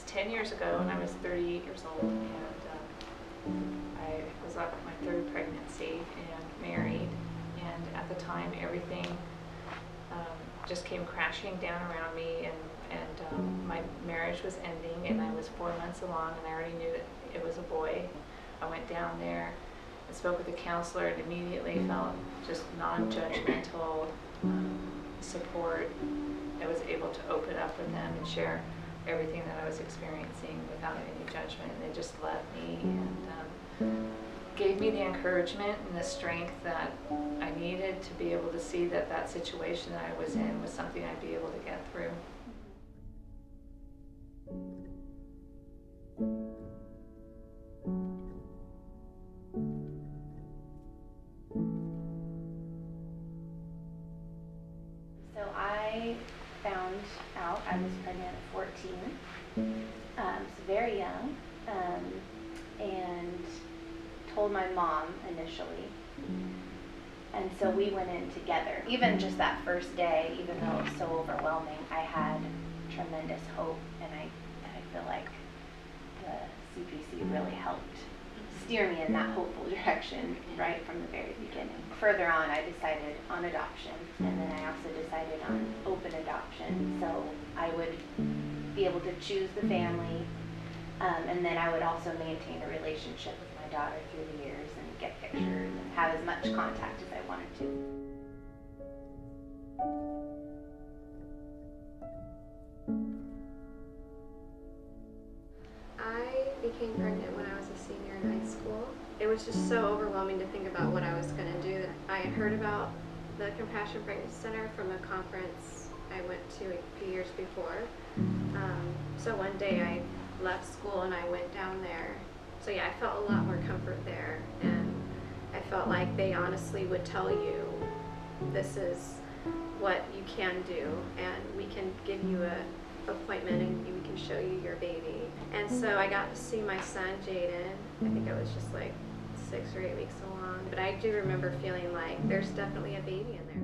10 years ago, and I was 38 years old, and I was on my third pregnancy and married, and at the time everything just came crashing down around me, and my marriage was ending, and I was 4 months along, and I already knew that it was a boy. I went down there and spoke with the counselor, and immediately felt just non-judgmental support. I was able to open up with them and share everything that I was experiencing without any judgment, and they just loved me and gave me the encouragement and the strength that I needed to be able to see that that situation that I was in was something I'd be able to get through. So I found out I was pregnant at 14, so very young, and told my mom initially. And so we went in together. Even just that first day, even though it was so overwhelming, I had tremendous hope, and I feel like the CPC really helped steer me in that hopeful direction right from the very beginning. Further on, I decided on adoption, and then I also decided on open adoption, so I would be able to choose the family, and then I would also maintain a relationship with my daughter through the years and get pictures and have as much contact as I wanted to. I became pregnant when I was a senior in high school. It was just so overwhelming to think about what I was going to do. I had heard about the Compassion Pregnancy Center from a conference I went to a few years before. So one day I left school and I went down there. So yeah, I felt a lot more comfort there, and I felt like they honestly would tell you, this is what you can do, and we can give you a appointment and we can show you your baby. And so I got to see my son Jaden. I think I was just like 6 or 8 weeks along, but I do remember feeling like there's definitely a baby in there.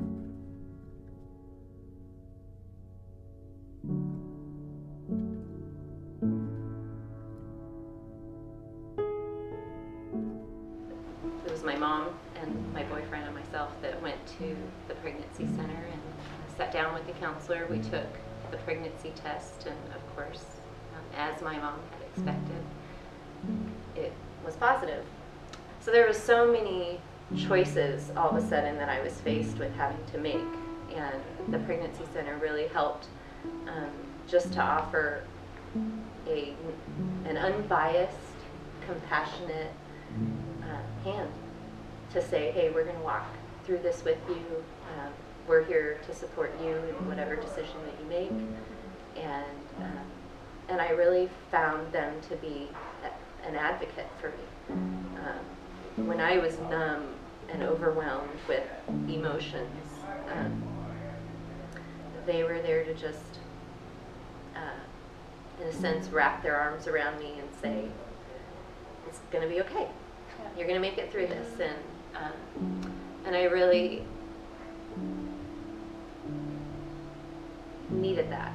It was my mom and my boyfriend and myself that went to the pregnancy center and sat down with the counselor. We took the pregnancy test, and of course, as my mom had expected, it was positive. So there was so many choices all of a sudden that I was faced with having to make, and the pregnancy center really helped just to offer an unbiased, compassionate hand to say, hey, we're going to walk through this with you. We're here to support you in whatever decision that you make. And I really found them to be an advocate for me. When I was numb and overwhelmed with emotions, they were there to just, in a sense, wrap their arms around me and say, it's going to be okay. You're going to make it through this. And I really needed that.